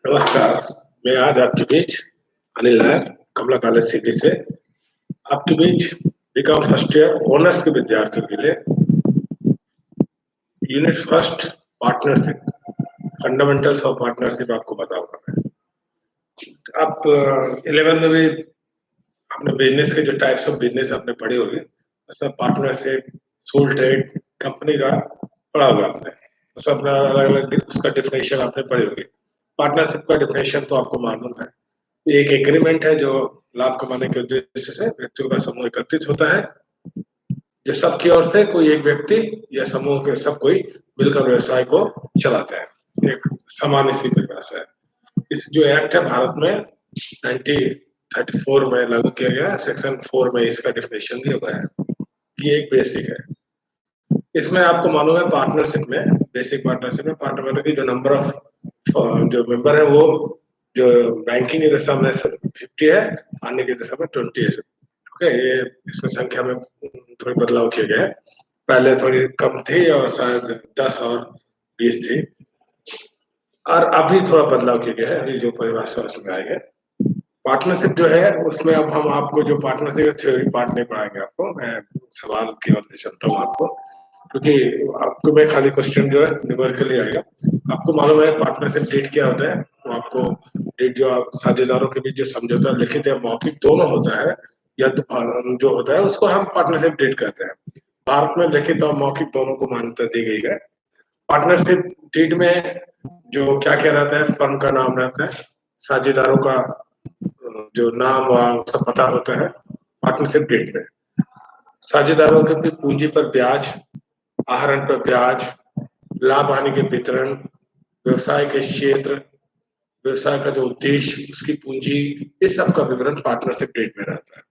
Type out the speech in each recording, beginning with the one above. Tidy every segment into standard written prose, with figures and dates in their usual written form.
नमस्कार। मैं आज आपके बीच अनिल नायर, कमला कॉलेज सिटी से आपके बीच बीकॉम फर्स्ट ईयर ऑनर्स के विद्यार्थियों के लिए unit first partnership, fundamentals of partnership आपको बताऊंगा मैं। आप 11 में भी अपने बिजनेस के जो टाइप्स ऑफ बिजनेस आपने पढ़े होंगे, उसमें पार्टनरशिप, सोल ट्रेड, कंपनी का पढ़ा होगा आपने। उसमें अपना अलग अलग उसका डिफिनेशन आपने पढ़े होंगे। पार्टनरशिप का डिफिनेशन तो आपको मालूम है। ये एक एग्रीमेंट है जो लाभ कमाने के उद्देश्य से व्यक्तियों का समूह एकत्रित होता है, जो सबकी ओर से कोई एक व्यक्ति या समूह के सब कोई मिलकर व्यवसाय को चलाते हैं। एक सामान्य सी परिभाषा है। इस जो एक्ट है भारत में 1934 में लागू किया गया। सेक्शन 4 में इसका डिफिनेशन दिया हुआ है। ये एक बेसिक है। इसमें आपको मालूम है पार्टनरशिप में, बेसिक पार्टनरशिप में पार्टनर की जो नंबर ऑफ जो मेंबर है वो जो बैंकिंग की दशा में 50 है, अन्य की दशा में 20 है। ओके, ये इसमें संख्या में थोड़ी बदलाव किए गए हैं। पहले थोड़ी कम थी और शायद 10 और 20 थी, और अभी थोड़ा बदलाव किया गया है। अभी जो परिभाषा उसमें आई है पार्टनरशिप जो है, उसमें अब हम आपको जो पार्टनरशिप का थ्योरी पार्ट नहीं पढ़ाएंगे आपको। मैं सवाल की ओर ले चलता हूँ आपको, क्योंकि आपको मैं खाली क्वेश्चन जो है न्यूमेरिकली आएगा। आपको मालूम है पार्टनरशिप डीड क्या होता है? तो आपको डीड जो आप साझेदारों के बीच जो समझौता लिखित या मौखिक दोनों होता है, या तो जो होता है उसको हम पार्टनरशिप डीड कहते हैं। भारत में लिखित और मौखिक दोनों को मान्यता दी गई है। पार्टनरशिप डीड में जो क्या क्या रहता है, फर्म का नाम रहता है, साझेदारों का जो नाम और सब पता होता है। पार्टनरशिप डीड में साझेदारों के पूंजी पर ब्याज, आहरण पर ब्याज, लाभ हानि के वितरण, व्यवसाय के क्षेत्र, व्यवसाय का जो उद्देश्य, उसकी पूंजी, इस सब का विवरण पार्टनरशिप डीड में रहता है।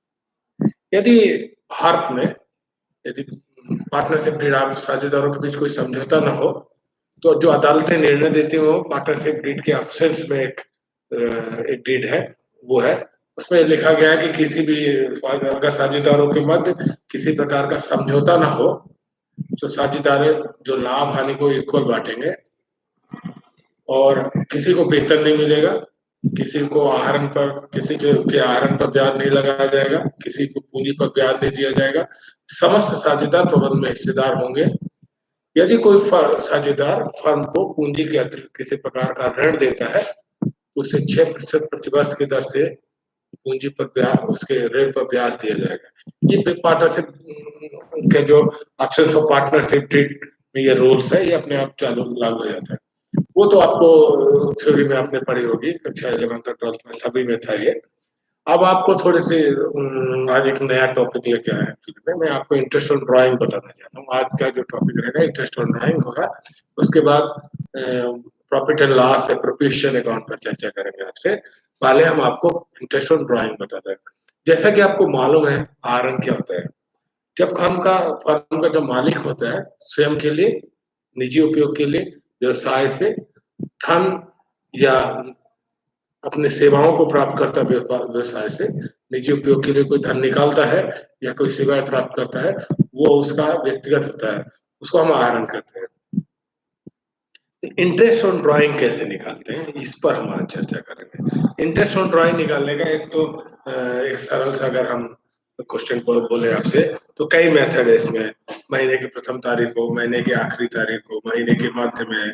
यदि भारत में यदि पार्टनरशिप डीड आप साझेदारों के बीच कोई समझौता न हो, तो जो अदालतें निर्णय देती हैं वो पार्टनरशिप डीड के ऑप्शंस में एक डीड है, वो है। उसमें लिखा गया है कि किसी भी अगर साझेदारों के मध्य किसी प्रकार का समझौता ना हो तो साझेदार जो लाभ हानि को इक्वल बांटेंगे, और किसी को वेतन नहीं मिलेगा, किसी को आहरण पर किसी के आहरण पर ब्याज नहीं लगाया जाएगा, किसी को पूंजी पर ब्याज नहीं दिया जाएगा। समस्त साझेदार प्रबंध में हिस्सेदार होंगे। यदि कोई साझेदार फर्म को पूंजी के अतिरिक्त किसी प्रकार का ऋण देता है, उसे 6% प्रतिवर्ष की दर से पूंजी पर ब्याज, उसके ऋण पर ब्याज दिया जाएगा। ये पार्टनरशिप के जो ऑप्शंस ऑफ पार्टनरशिप डीड में ये रूल्स है, ये अपने आप चालू लागू हो जाता है। वो तो आपको थ्योरी में आपने पढ़ी होगी, कक्षा 11 और 12 में सभी में था ये। अब आपको थोड़े से आज एक नया टॉपिक लेके आया है। मैं आपको इंटरेस्ट ऑन ड्राइंग बताना चाहता हूँ। आज का जो टॉपिक रहेगा इंटरेस्ट ऑन ड्राइंग होगा। उसके बाद profit and loss appropriation account पर चर्चा करेंगे आपसे। पहले हम आपको इंटरेस्ट ऑन ड्राइंग बताते हैं। जैसा कि आपको मालूम है आहरण क्या होता है। जब फर्म का जो मालिक होता है स्वयं के लिए, निजी उपयोग के लिए, व्यवसाय से धन या अपने सेवाओं को प्राप्त करता है, व्यवसाय से निजी उपयोग के लिए कोई धन निकालता है या कोई सेवाएं प्राप्त करता है, वो उसका व्यक्तिगत होता है, उसको हम आहरण कहते हैं। इंटरेस्ट ऑन ड्राइंग कैसे निकालते हैं, इस पर हम आज चर्चा करेंगे। इंटरेस्ट ऑन ड्राइंग निकालने का एक तो एक सरल सा अगर हम क्वेश्चन को बोले आपसे, तो कई मेथड है इसमें। महीने की प्रथम तारीख को, महीने की आखिरी तारीख को, महीने के मध्य में,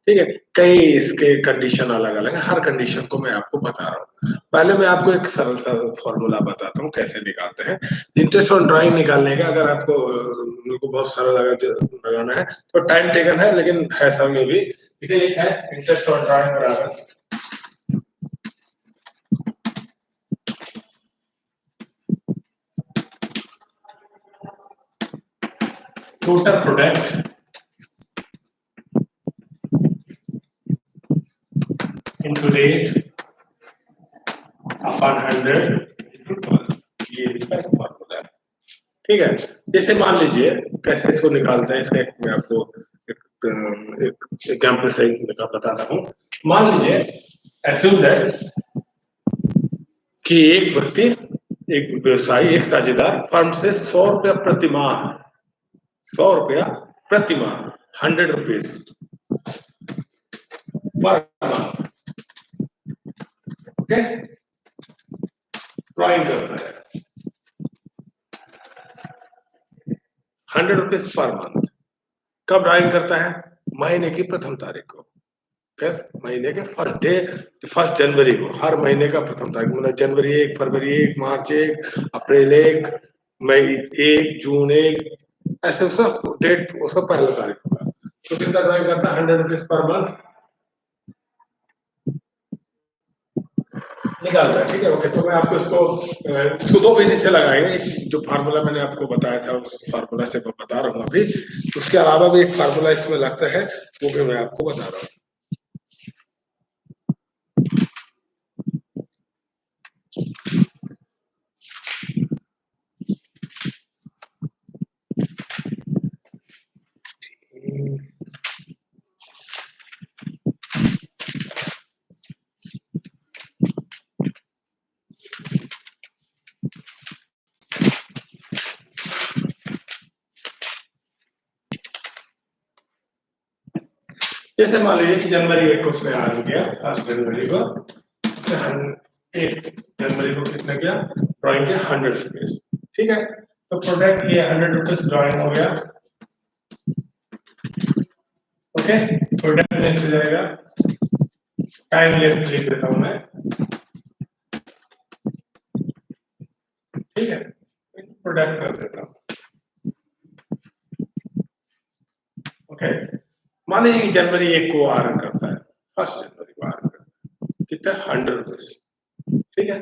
ठीक है। कई इसके कंडीशन अलग अलग है, हर कंडीशन को मैं आपको बता रहा हूँ। पहले मैं आपको एक सरल सा फॉर्मूला बताता हूँ कैसे निकालते हैं इंटरेस्ट ऑन ड्राइंग निकालने का। अगर आपको मेरे को बहुत सरल लगाना है तो टाइम टेकन है, लेकिन है समय भी। ठीक है, एक है इंटरेस्ट ऑन ड्राइंग बराबर total product into rate upon 100 into 12। ये इसका फॉर्मूला है। ठीक है, जैसे मान लीजिए कैसे इसको निकालते हैं, इसका मैं आपको एक एग्जाम्पल से बता रहा हूँ। मान लीजिए assume that कि एक व्यक्ति, एक व्यवसायी, एक साझेदार फर्म से 100 रुपया प्रति माह, 100 रुपया प्रति माह, 100 rupees per month okay, drawing करता है 100 रुपीज पर मंथ। कब ड्राइंग करता है? महीने की प्रथम तारीख को। कैसे? महीने के फर्स्ट डे, 1 जनवरी को, हर महीने का प्रथम तारीख, मतलब जनवरी 1, फरवरी 1, मार्च 1, अप्रैल 1, मई 1, जून 1, ऐसे सब डेट उसका पहला तारीख होगा। तो कितना ड्राइंग करता है? 100 रुपीज पर मंथ निकाल रहा है। ठीक है, ओके। तो मैं आपको इसको दो विधि से लगाएंगे। जो फार्मूला मैंने आपको बताया था उस फार्मूला से मैं बता रहा हूँ अभी। उसके अलावा भी एक फार्मूला इसमें लगता है, वो भी मैं आपको बता रहा हूँ। जैसे मान लीजिए कि जनवरी 1 को उसने आरंभ किया, 1 जनवरी को, 1 जनवरी को कितना किया? ड्राइंग के 100 रुपीज। ठीक है, तो प्रोडक्ट ये 100 रुपीज ड्राइंग हो गया। ओके, प्रोडक्ट में से जाएगा, टाइम लेफ्ट लिख देता हूं मैं। ठीक है, प्रोडक्ट कर देता हूं। ओके, मान लीजिए कि जनवरी 1 को आरंभ करता है, 1 जनवरी को आरंभ करता है, कितना? 100 रुपीज। ठीक है,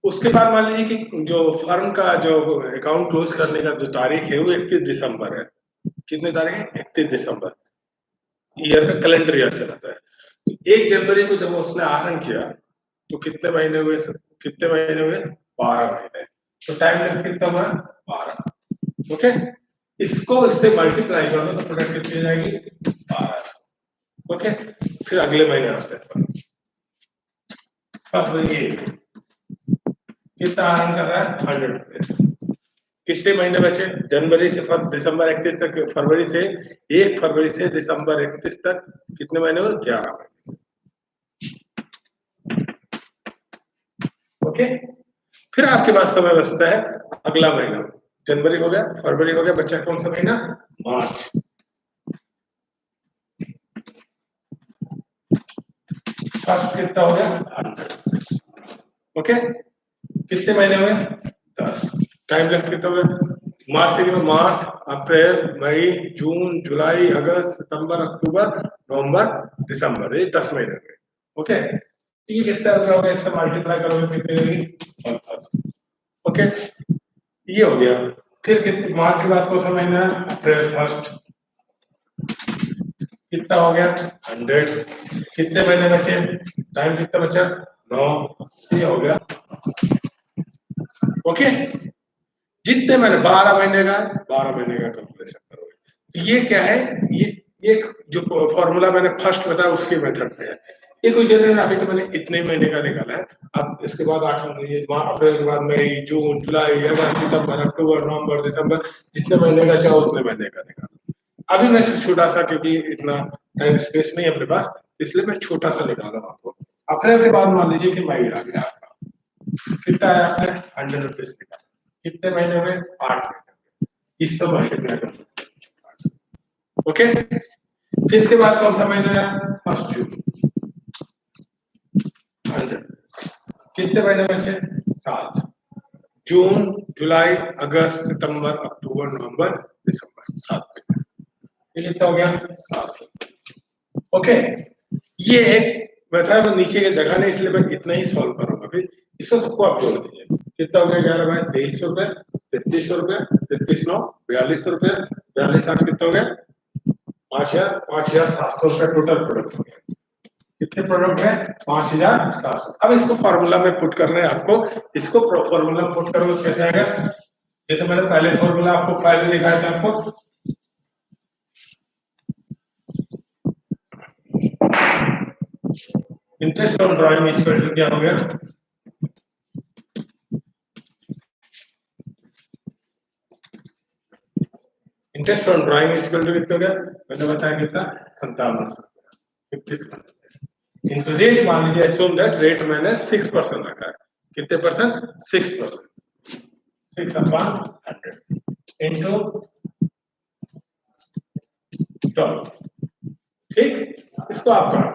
उसके बाद मान लीजिए कि जो फर्म का जो अकाउंट क्लोज करने का जो तारीख है वो 31 दिसंबर है। कितनी तारीख है? 31 दिसंबर। ईयर का कैलेंडर ईयर चलाता है। तो 1 जनवरी को जब उसने आरंभ किया तो कितने महीने हुए सर? कितने महीने हुए? 12 महीने। तो टाइम लेफ्ट कितना हुआ? 12। ओके, इसको इससे मल्टीप्लाई कर दो तो प्रोडक्ट कितनी हो जाएगी? 12। ओके, फिर अगले महीने आते हैं। फरवरी कितना आरंभ कर रहा है? 100 रुपीज। कितने महीने बचे? जनवरी से दिसंबर 31 तक, फरवरी से 1 फरवरी से दिसंबर 31 तक कितने महीने हुए? 11 महीने। ओके, फिर आपके पास समय बचता है अगला महीना। जनवरी हो गया, फरवरी हो गया, बचा कौन सा महीना? मार्च। फर्स्ट कितना हो गया? ओके, कितने महीने हुए? 10। टाइम लेफ्ट कितना हुआ? मार्च से मार्च, अप्रैल, मई, जून, जुलाई, अगस्त, सितंबर, अक्टूबर, नवंबर, दिसंबर, ये 10 महीने हुए। ओके, ये कितना होगा? इससे मल्टीप्लाई करोगे कितने होगी? ओके, ये हो गया। फिर कितने मार्च के बाद कौन सा महीना है? April first. कितना हो गया? 100। कितने महीने बचे? टाइम कितना बचा? 9। ये हो गया। ओके, जितने महीने 12 महीने का, 12 महीने का कैलकुलेशन करोगे। ये क्या है? ये जो फॉर्मूला मैंने फर्स्ट बताया उसके मेथड में है। ये कोई जरूरी नहीं, अभी तो मैंने इतने महीने का निकाला है। अब इसके बाद 8 महीने, अप्रैल के बाद मई, जून, जुलाई, अगस्त, सितंबर, अक्टूबर, नवंबर, दिसंबर, जितने महीने का चाहो उतने महीने का निकालो। अभी मैं छोटा सा, क्योंकि इतना टाइम स्पेस नहीं है अपने पास, इसलिए मैं छोटा सा निकाला आपको। अप्रैल के बाद मान लीजिए कि मई आ गया आपका। कितना है? आपने 100 रुपीज निकाला। कितने महीने में? 8 महीने। इस सब महीने। ओके, फिर इसके बाद कौन सा महीना है? 1 जून। 100। कितने महीने बचे? 7। जून, जुलाई, अगस्त, सितंबर, अक्टूबर, नवंबर, दिसंबर, 7 महीने। ये कितना हो गया? 7। ओके, ये एक मेथड नीचे की जगह नहीं, इसलिए मैं इतना ही सॉल्व करूंगा। फिर इसको सबको आप जोड़ दीजिए। कितना हो गया? 11 बाय 2300 रुपए, 3300 रुपए, 33 9 4200 रुपए, 42 8 कितना हो गया? 5700 रुपए टोटल प्रोडक्ट हो गया। कितने प्रोडक्ट है? 5700। अब इसको फॉर्मूला में पुट करना है आपको। इसको फॉर्मूला में पुट करोगे कैसे आएगा? जैसे मैंने पहले फॉर्मूला आपको पहले दिखाया था आपको, interest on drawing equal to क्या हो गया? Interest on drawing equal to कितना हो गया? मैंने बताया कितना? 5700। 51। इंटू रेट, मान लीजिए assume that रेट मैंने 6% रखा है, कितने परसेंट? 6%, 6/100 इंटू 12। ठीक, इसको आप करो।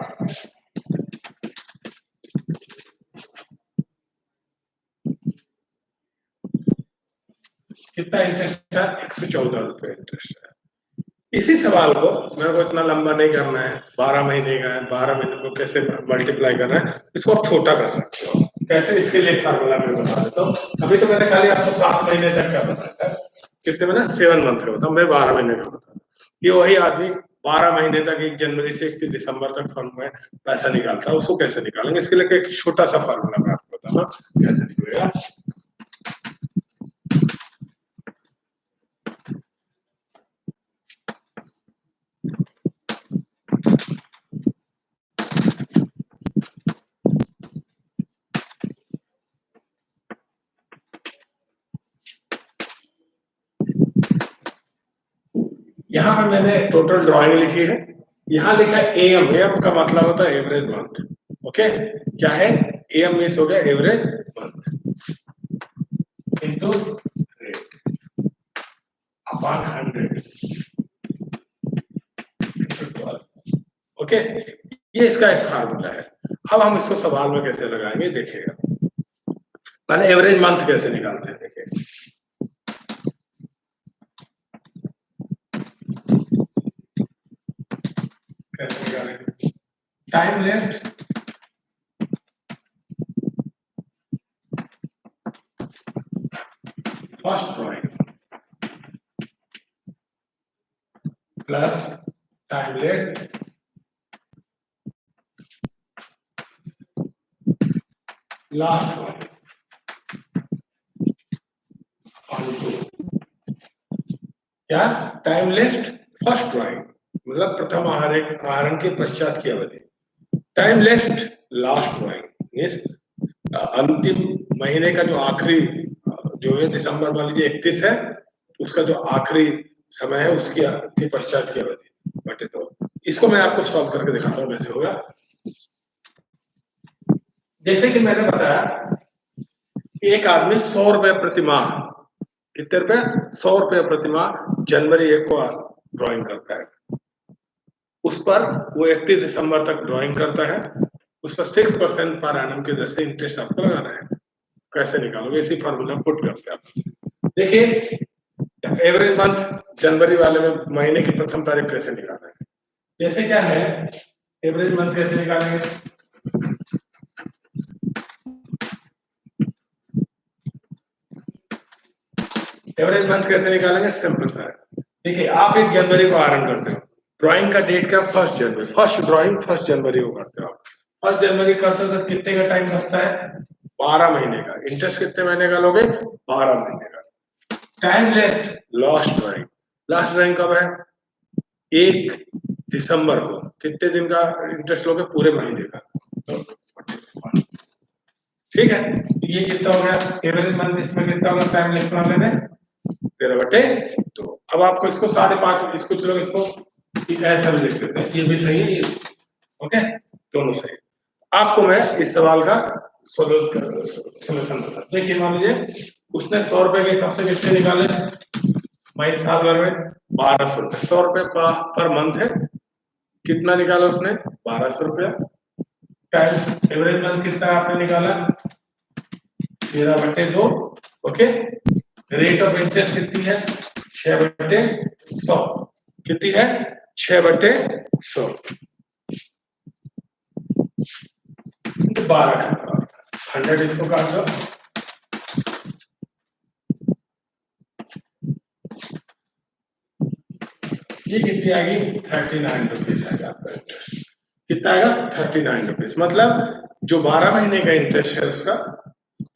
कितना इंटरेस्ट है? 114 रुपए इंटरेस्ट है। इसी सवाल को मेरे को इतना लंबा नहीं करना है, 12 महीने का है, 12 महीने को कैसे मल्टीप्लाई करना है, इसको आप छोटा कर सकते हो। कैसे? इसके लिए फार्मूला मैं बता देता हूँ। अभी तो मैंने खाली आपको 7 महीने तक का बताया है, कितने महीने? 7 मंथ का बताऊँ, मैं 12 महीने का बताऊँ। ये वही आदमी 12 महीने तक 1 जनवरी से 31 दिसंबर तक फर्म में पैसा निकालता है, उसको कैसे निकालेंगे? इसके लिए एक छोटा सा फार्मूला मैं आपको बताऊंगा कैसे निकलेगा। यहाँ पे मैंने टोटल ड्राइंग लिखी है, यहाँ लिखा है एम। एम का मतलब होता है एवरेज मंथ। ओके, क्या है? एम मीन्स हो गया average month into rate upon 100 into 12। Okay, ये इसका एक फार्मूला है। अब हम इसको सवाल में कैसे लगाएंगे देखिएगा। पहले एवरेज मंथ कैसे निकालते हैं देखिए। कैसे निकालेंगे? Time left first drawing plus time left last drawing on two. क्या? टाइम लेफ्ट फर्स्ट ड्राइंग मतलब प्रथम आहरण के पश्चात की अवधि। Time left last drawing means अंतिम महीने का जो आखिरी, जो है दिसंबर मान लीजिए 31 है, उसका जो आखिरी समय है उसकी के पश्चात की अवधि बटे 2। इसको मैं आपको सॉल्व करके दिखाता हूँ कैसे होगा। जैसे कि मैंने बताया कि एक आदमी 100 रुपए प्रति माह, कितने रुपए? 100 रुपए प्रति माह जनवरी 1 को ड्राइंग करता है। उस पर वो 31 दिसंबर तक ड्राइंग करता है, उस पर 6% पर एनम की दर से इंटरेस्ट आपको लगाना है। कैसे निकालोगे? इसी फॉर्मूला पुट करते हैं आप। देखिए एवरेज मंथ जनवरी वाले में महीने की प्रथम तारीख कैसे निकालना है। जैसे क्या है, एवरेज मंथ कैसे निकालेंगे? एवरेज मंथ कैसे निकालेंगे? सिंपल सा है। देखिए आप 1 जनवरी को आरंभ करते हो, ड्राइंग का डेट क्या? 1 जनवरी, फर्स्ट ड्राइंग 1 जनवरी को करते हो। 1 जनवरी करते हो तो कितने का टाइम बचता है? 12 महीने का। इंटरेस्ट कितने महीने का लोगे? 12 महीने का। Time left last drawing, last drawing कब है? 1 दिसंबर को। कितने दिन का इंटरेस्ट लोगे? पूरे महीने का। तो ठीक है, तो ये कितना हो गया एवरेज मंथ? इसमें कितना होगा टाइम लेफ्ट वाले में? 13/2। अब आपको इसको 5.5, इसको चलो इसको ऐसा भी लिख लेते हैं, ये भी सही है, ओके, दोनों सही। आपको मैं इस सवाल का सोल्यूशन बता। देखिए मान लीजिए उसने 100 रुपए के हिसाब से कितने निकाले? महीने साल भर में 1200 रुपए। 100 रुपए पर मंथ है, कितना निकाला उसने? 1200 रुपया। टाइम एवरेज मंथ कितना आपने निकाला? 13/2। ओके, रेट ऑफ इंटरेस्ट कितनी है? 6/100। कितनी है? 6/100। 12 100 इसको काट दो। ये कितनी आएगी? 39 रुपीज आएगा आपका इंटरेस्ट। कितना आएगा? 39 रुपीज। मतलब जो 12 महीने का इंटरेस्ट है उसका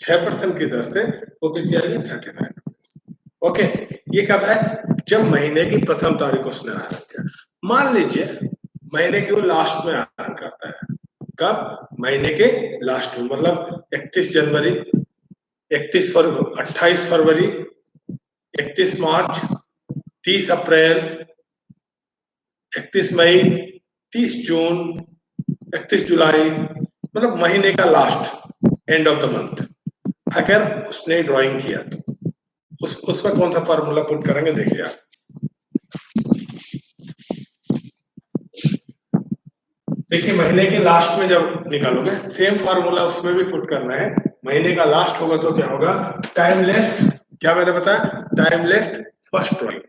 6% की दर से वो कितनी आएगी? 39 रुपीज। ओके, ये कब है? जब महीने की प्रथम तारीख को उसने आरंभ किया। मान लीजिए महीने के वो लास्ट में आरंभ करता है। कब? महीने के लास्ट में, मतलब 31 जनवरी, 31 फरवरी, 28 फरवरी, 31 मार्च, 30 अप्रैल, 31 मई, 30 जून, 31 जुलाई, मतलब महीने का last, end of the month, अगर उसने ड्राइंग किया तो उसमें कौन सा फार्मूला पुट करेंगे, देखिए आप। देखिए महीने के लास्ट में जब निकालोगे, सेम फार्मूला उसमें भी पुट करना है। महीने का लास्ट होगा तो क्या होगा, टाइम लेफ्ट, क्या मैंने बताया, टाइम लेफ्ट फर्स्ट ड्राइंग।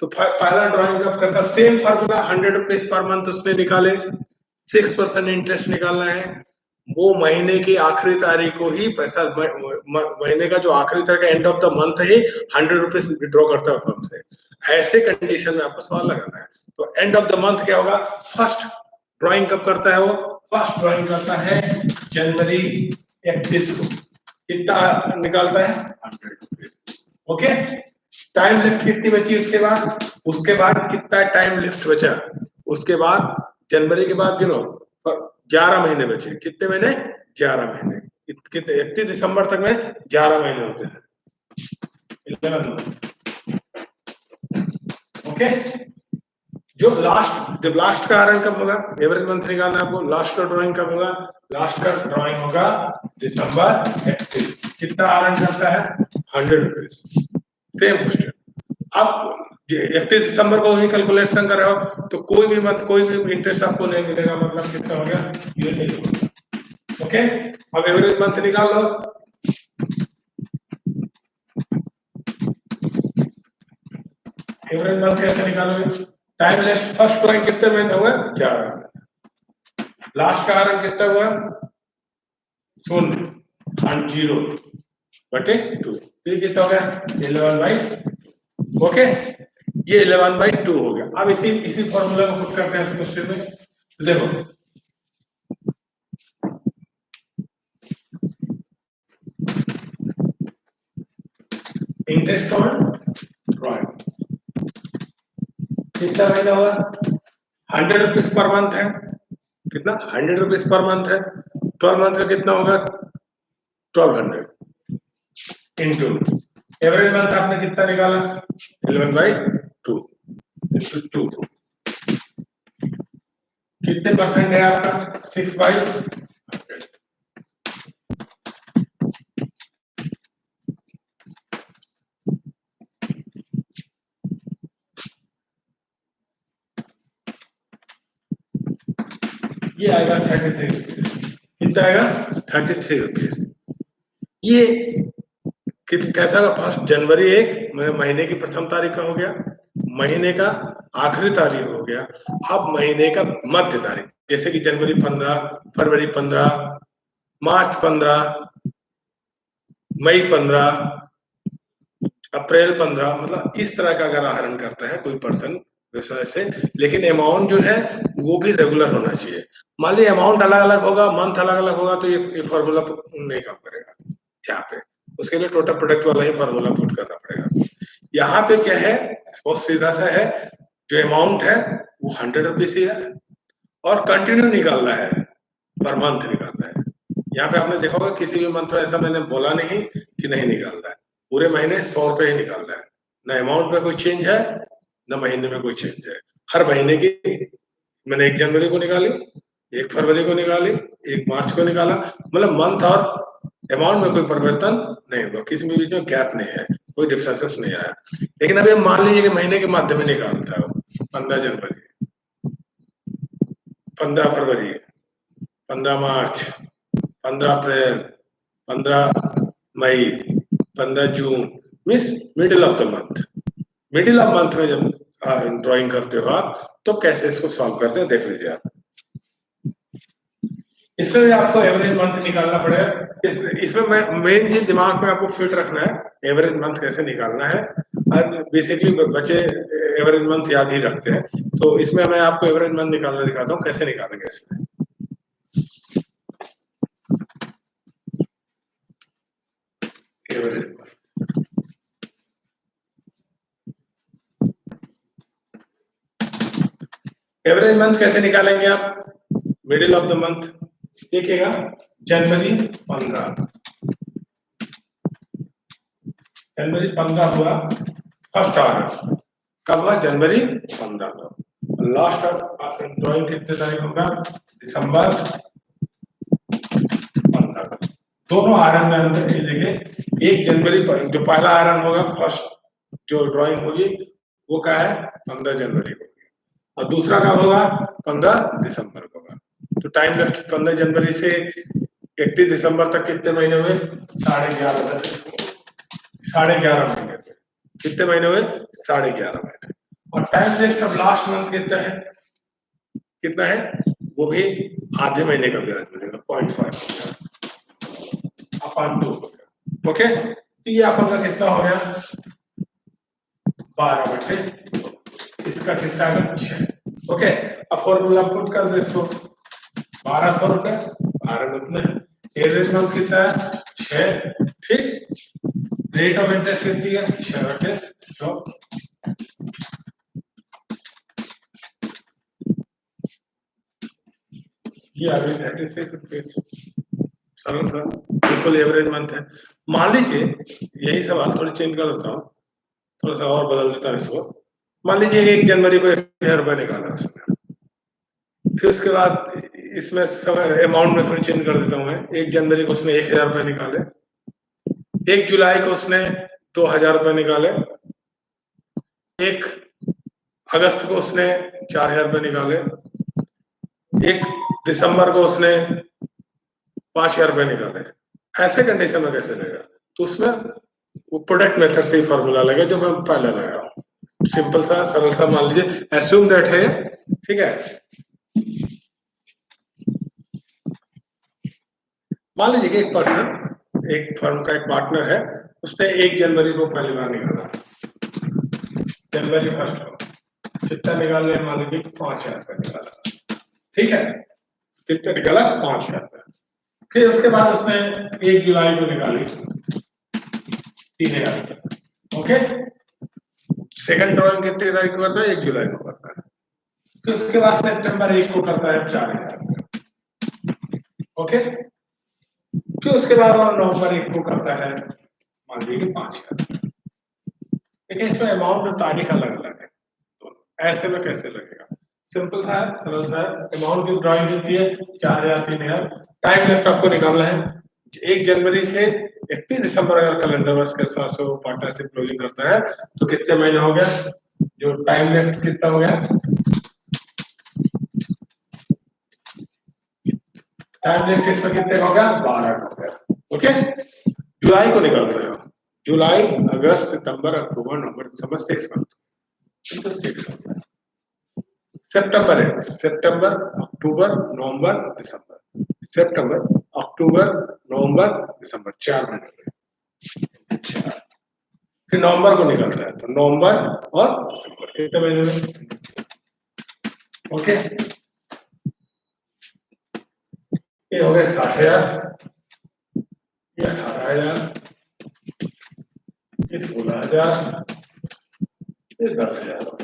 तो पहला ड्राइंग कब करता, same formula, 100 rupees per month उसने निकाले, 6% इंटरेस्ट निकालना है। वो महीने की आखिरी तारीख को ही पैसा, महीने का जो आखिरी तारीख, end of the month he 100 rupees withdraw करता है फर्म से। ऐसे कंडीशन में आपको सवाल लगाना है। तो एंड ऑफ द मंथ क्या होगा, फर्स्ट ड्राइंग कब करता है वो, फर्स्ट ड्राइंग करता है जनवरी 31 को, कितना निकालता है, 100 रुपीज। ओके, टाइम लिफ्ट कितनी बची उसके बाद कितना टाइम लिफ्ट बचा, उसके बाद जनवरी के बाद गिनो, 11 महीने बचे, कितने महीने, 11 महीने, कितने, 31 दिसंबर तक में 11 महीने होते हैं, 11 मंथ। ओके, जब लास्ट का रन कब होगा, एवरेज मंथ निकालना है आपको, लास्ट का ड्राइंग कब होगा, लास्ट का ड्राइंग होगा दिसंबर 31, कितना रन करता है, 100 रुपीज। सेम क्वेश्चन, अब 31 दिसंबर को ही कैलकुलेशन कर रहे हो तो कोई भी इंटरेस्ट आपको नहीं मिलेगा, मतलब कितना हो गया, ये नहीं होगा। ओके, अब एवरेज मंथ निकाल लो। एवरेज मंथ कैसे निकालोगे, टाइम लेस, फर्स्ट ड्राइंग कितने महीने हुआ, 11, लास्ट का रन कितना हुआ, 0 बटे 2, फिर कितना हो गया, 11/2। ओके, ये 11/2 हो गया। अब इसी फॉर्मूला को पुट करते हैं इस क्वेश्चन में। देखो इंटरेस्ट ऑन ड्राइंग कितना महीना हुआ, 100 रुपीज पर मंथ है, कितना, 100 रुपीज पर मंथ है, 12 मंथ का कितना होगा, 1200 इंटू एवरेज मंथ आपने कितना निकाला, 11/2 इंटू 2, कितने परसेंट है आपका, 6/100। ये आएगा 33 रुपीज, कितना आएगा, 33 रुपीज। ये कैसा होगा, फर्स्ट जनवरी 1 महीने की प्रथम तारीख का हो गया, महीने का आखिरी तारीख हो गया, अब महीने का मध्य तारीख, जैसे कि जनवरी 15, फरवरी 15, मार्च 15, मई 15, अप्रैल 15, मतलब इस तरह का अगर आहरण करता है कोई पर्सन वैसा ऐसे, लेकिन अमाउंट जो है वो भी रेगुलर होना चाहिए। मान लीजिए अमाउंट अलग अलग होगा, मंथ अलग अलग होगा, तो ये फॉर्मूला नहीं काम करेगा यहाँ पे, उसके लिए टोटल प्रोडक्ट वाला ही फॉर्मूला पुट करना पड़ेगा। यहाँ पे क्या है, बहुत सीधा सा है, जो अमाउंट है वो 100 रुपीज ही है, और कंटिन्यू निकालना है, पर मंथ निकालना है। यहाँ पे आपने देखा होगा किसी भी मंथ में ऐसा मैंने बोला नहीं कि नहीं निकालना है, पूरे महीने 100 रुपए ही निकालना है, न अमाउंट में कोई चेंज है न महीने में कोई चेंज है। हर महीने की मैंने 1 जनवरी को निकाली, 1 फरवरी को निकाली, 1 मार्च को निकाला, मतलब मंथ और अमाउंट में कोई परिवर्तन नहीं हुआ, किसी भी बीच में गैप नहीं है, कोई डिफरेंसेस नहीं आया। लेकिन अभी हम मान लीजिए कि महीने के मध्य में निकालता है, 15 जनवरी, 15 फरवरी, 15 मार्च, 15 अप्रैल, 15 मई, 15 जून, means middle of the month. Middle of month में जब ड्राइंग करते हो आप, तो कैसे इसको सॉल्व करते हैं देख लीजिए आप। इसमें भी आपको एवरेज मंथ निकालना पड़ेगा। इसमें मेन चीज दिमाग में आपको फिट रखना है, एवरेज मंथ कैसे निकालना है, और बेसिकली बच्चे एवरेज मंथ याद ही रखते हैं, तो इसमें मैं आपको एवरेज मंथ निकालना दिखाता हूँ कैसे निकालेंगे इसमें। एवरेज एवरेज मंथ कैसे निकालेंगे आप, मिडिल ऑफ द मंथ देखिएगा, जनवरी 15, जनवरी 15 हुआ फर्स्ट आवर, कब हुआ, जनवरी 15 को, लास्ट ड्राइंग कितने तारीख होगा? दिसंबर 15। दोनों आयरन में अंदर देखिए 1 जनवरी पर जो पहला आयरन होगा, फर्स्ट जो ड्राइंग होगी वो क्या है? 15 जनवरी को, और दूसरा कब होगा? 15 दिसंबर को होगा। तो टाइम लेफ्ट 15 जनवरी से 31 दिसंबर तक कितने महीने हुए? 11.5 11.5 महीने हुए। कितने महीने हुए? 11.5 महीने। और time left of last month कितना है? कितना है? वो भी आधे महीने का ब्याज मिलेगा, 0.5 अपॉन 2। ओके, तो ये अपन का कितना हो गया? 12/2। इसका कितना है? 6। ओके, अब फॉर्मूला पुट कर दो इसको। 1200 रुपए, 12 कितना है? एवरेज मंथ कितना है? 6। ठीक, रेट ऑफ इंटरेस्ट कितनी है? 6/100। ये अभी 36 रुपए। सरल सा, बिल्कुल एवरेज मंथ है। मान लीजिए यही सवाल थोड़ी चेंज कर देता हूँ, थोड़ा सा और बदल देता हूँ इसको। मान लीजिए 1 जनवरी को 1000 रुपए निकाला उसने, फिर उसके बाद इसमें समय अमाउंट में थोड़ी चेंज कर देता हूँ मैं। 1 जनवरी को उसने 1000 रुपए निकाले, 1 जुलाई को उसने 2000 रुपए निकाले, 1 अगस्त को उसने 4000 रुपए निकाले, 1 दिसंबर को उसने 5000 रुपए निकाले। ऐसे कंडीशन में कैसे लेगा? तो उसमें वो प्रोडक्ट मेथड से ही फॉर्मूला लगे जो मैं पहले लगाया हूँ। सिंपल सा सरल सा, मान लीजिए एस्यूम दैट है, ठीक है। मान लीजिए कि एक पर्सन, एक फर्म का एक पार्टनर है, उसने 1 जनवरी को पहली बार निकाला, जनवरी 1 को कितना निकाल लिया? मान लीजिए 5000 रुपए निकाला, ठीक है। कितना निकाला? 5000 रुपए। फिर उसके बाद उसने 1 जुलाई को निकाली 3000 रुपए। ओके, सेकंड ड्रॉइंग कितनी तारीख को करता है? 1 जुलाई को करता है। फिर उसके बाद सितंबर 1 को करता है 4000 रुपए। ओके, फिर उसके बाद नवंबर 1 को करता है मान लीजिए 5000। लेकिन इसमें अमाउंट और तारीख अलग अलग है, तो ऐसे में कैसे लगेगा? सिंपल सा है, सरल सा है। अमाउंट की ड्राइंग होती है 4000 3000। टाइम लेफ्ट आपको निकालना है 1 जनवरी से 31 दिसंबर। अगर कैलेंडर वर्ष के हिसाब से वो पार्टनरशिप क्लोजिंग करता है तो कितने महीने हो गया? जो टाइम लेफ्ट कितना हो गया? टाइम लेफ्ट इसमें कितने हो गया? 12 हो गया। ओके, जुलाई को निकालते हैं। जुलाई, अगस्त, सितंबर, अक्टूबर, नवंबर, दिसंबर, 6 मंथ, तो 6 होता है। सितंबर है, सितंबर, अक्टूबर, नवंबर, दिसंबर। सितंबर, अक्टूबर, नवंबर, दिसंबर, 4 महीने। फिर नवंबर को निकलता है, तो नवंबर और दिसंबर कितने महीने में? ओके, ये हो गए 60,000, ये 18,000, ये 16,000, ये 10,000।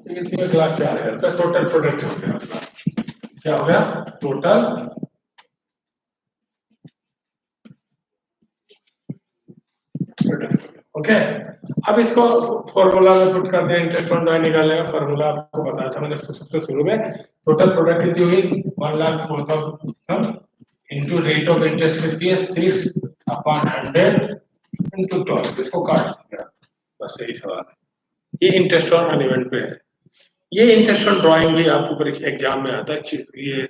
ये 1,04,000 रुपये टोटल प्रोडक्ट हो गया अपना। क्या हो गया? Total okay. अब इसको फॉर्मूला में पुट कर दें, इंटरेस्ट ऑन ड्राई निकालने का फॉर्मूला आपको बताया था मैंने सबसे शुरू में। टोटल प्रोडक्ट कितनी हुई? 1,04,000 इनटू रेट ऑफ इंटरेस्ट कितनी है? 6/100 इनटू 12। इसको काट दिया, बस यही सवाल है। ये इंटरेस्ट ऑन अन इवेंट पे है। ये इंटरेस्ट ऑन ड्राइंग भी आपको परीक्षा एग्जाम में आता है। ये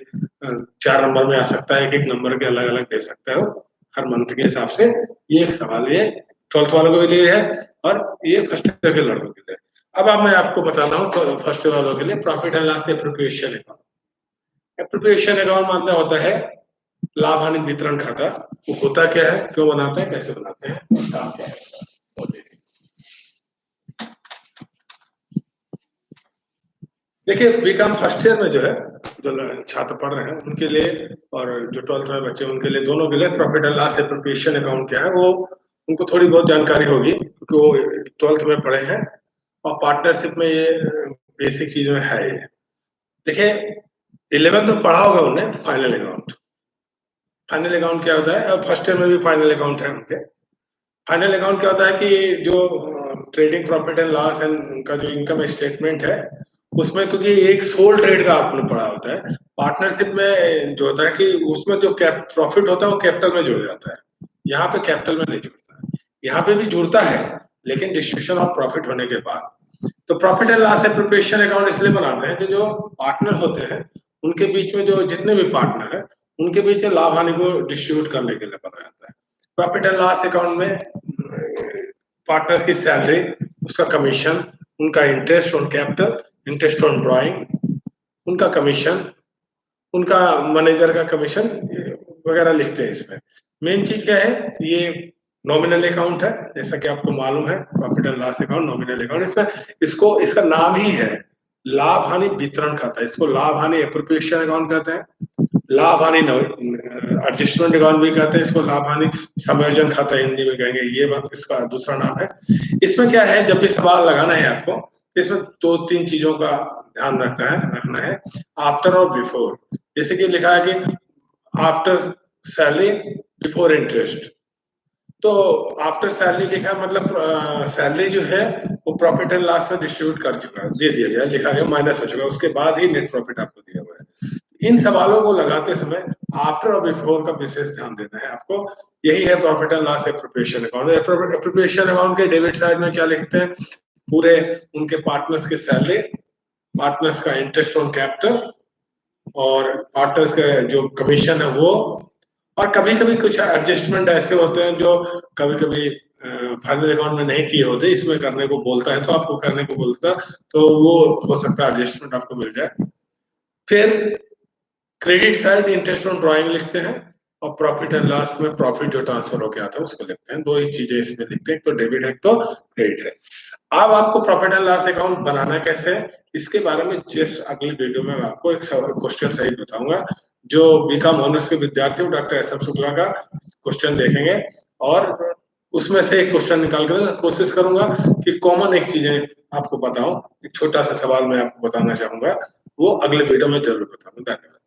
4 नंबर में आ सकता है, एक नंबर के अलग अलग दे सकता है वो हर मंथ के हिसाब से। ये एक सवाल ये 12th वालों के लिए है और ये फर्स्ट ईयर के लड़कों के लिए। अब मैं आपको बताता हूँ तो फर्स्ट ईयर वालों के लिए profit and loss appropriation account. Appropriation account मतलब होता है लाभ हानि वितरण खाता। वो होता क्या है, क्यों बनाते हैं, कैसे बनाते हैं, काम क्या है। देखिए बीकॉम फर्स्ट ईयर में जो है, जो छात्र पढ़ रहे हैं उनके लिए और जो 12th में बच्चे उनके लिए, दोनों के लिए profit and loss appropriation account क्या है वो उनको थोड़ी बहुत जानकारी होगी क्योंकि वो 12th में पढ़े हैं और पार्टनरशिप में ये बेसिक चीज में है। ये देखिए 11th में पढ़ा होगा उन्हें फाइनल अकाउंट, फाइनल अकाउंट क्या होता है, फर्स्ट ईयर में भी फाइनल अकाउंट है उनके। फाइनल अकाउंट क्या होता है कि जो trading profit and loss and उनका जो इनकम स्टेटमेंट है, उसमें क्योंकि एक सोल ट्रेड का आपने पढ़ा होता है, पार्टनरशिप में जो होता है कि उसमें जो प्रॉफिट होता है वो कैपिटल में जुड़ जाता है, यहाँ पे कैपिटल में नहीं जुड़ता है। यहाँ पे भी जुड़ता है लेकिन डिस्ट्रीब्यूशन ऑफ प्रॉफिट होने के बाद। तो profit and loss appropriation account इसलिए बनाते हैं कि जो पार्टनर होते हैं उनके बीच में, जो जितने भी पार्टनर है उनके बीच में लाभ हानि को डिस्ट्रीब्यूट करने के लिए बनाया जाता है। प्रॉफिट एंड लॉस अकाउंट में पार्टनर की सैलरी, उसका कमीशन, उनका interest on capital, interest on drawing, उनका कमीशन, उनका मैनेजर का कमीशन वगैरह लिखते हैं इसमें। मेन चीज क्या है, ये नॉमिनल अकाउंट है, जैसा कि आपको मालूम है profit and loss account nominal account. इसमें इसको इसका नाम ही है लाभ हानि वितरण खाता, इसको लाभ हानि एप्रोप्रिएशन अकाउंट कहते हैं, लाभ हानि एडजस्टमेंट अकाउंट भी कहते हैं इसको, लाभ हानि समायोजन खाता हिंदी में कहेंगे, ये बात इसका दूसरा नाम है। इसमें क्या है, जब भी सवाल लगाना है आपको, इसमें दो तीन चीजों का ध्यान रखना है, आफ्टर और बिफोर। जैसे कि लिखा है कि आफ्टर सैलरी बिफोर इंटरेस्ट, तो आफ्टर सैलरी लिखा है मतलब सैलरी जो है वो प्रॉफिट एंड लॉस में डिस्ट्रीब्यूट कर चुका है, दे दिया गया, लिखा गया माइनस हो चुका है, उसके बाद ही नेट प्रॉफिट आपको दिया हुआ है। इन सवालों को लगाते समय आफ्टर और बिफोर का विशेष ध्यान देना है आपको। यही है profit and loss appropriation account. Appropriation account के डेबिट साइड में क्या लिखते हैं, पूरे उनके पार्टनर्स की सैलरी, पार्टनर्स का इंटरेस्ट ऑन कैपिटल और पार्टनर्स का जो कमीशन है वो, और कभी कभी कुछ एडजस्टमेंट ऐसे होते हैं जो कभी कभी फाइनल अकाउंट में नहीं किए होते, इसमें करने को बोलता है तो आपको करने को बोलता है, तो वो हो सकता है एडजस्टमेंट आपको मिल जाए। फिर credit side interest on drawing लिखते हैं, और प्रॉफिट एंड लॉस में प्रॉफिट जो ट्रांसफर होकर आता है उसको लिखते हैं। दो ही चीजें इसमें लिखते हैं, तो डेबिट है तो क्रेडिट है। अब आपको प्रॉफिट एंड लॉस अकाउंट बनाना कैसे है, इसके बारे में जस्ट अगली वीडियो में आपको एक क्वेश्चन सहित बताऊंगा। जो बीकॉम ऑनर्स के विद्यार्थी डॉक्टर एस एम शुक्ला का क्वेश्चन देखेंगे, और उसमें से एक क्वेश्चन निकाल कर कोशिश करूंगा कि कॉमन एक चीजें आपको बताऊं। एक छोटा सा सवाल मैं आपको बताना चाहूंगा, वो अगले वीडियो में जरूर बताऊंगा। धन्यवाद।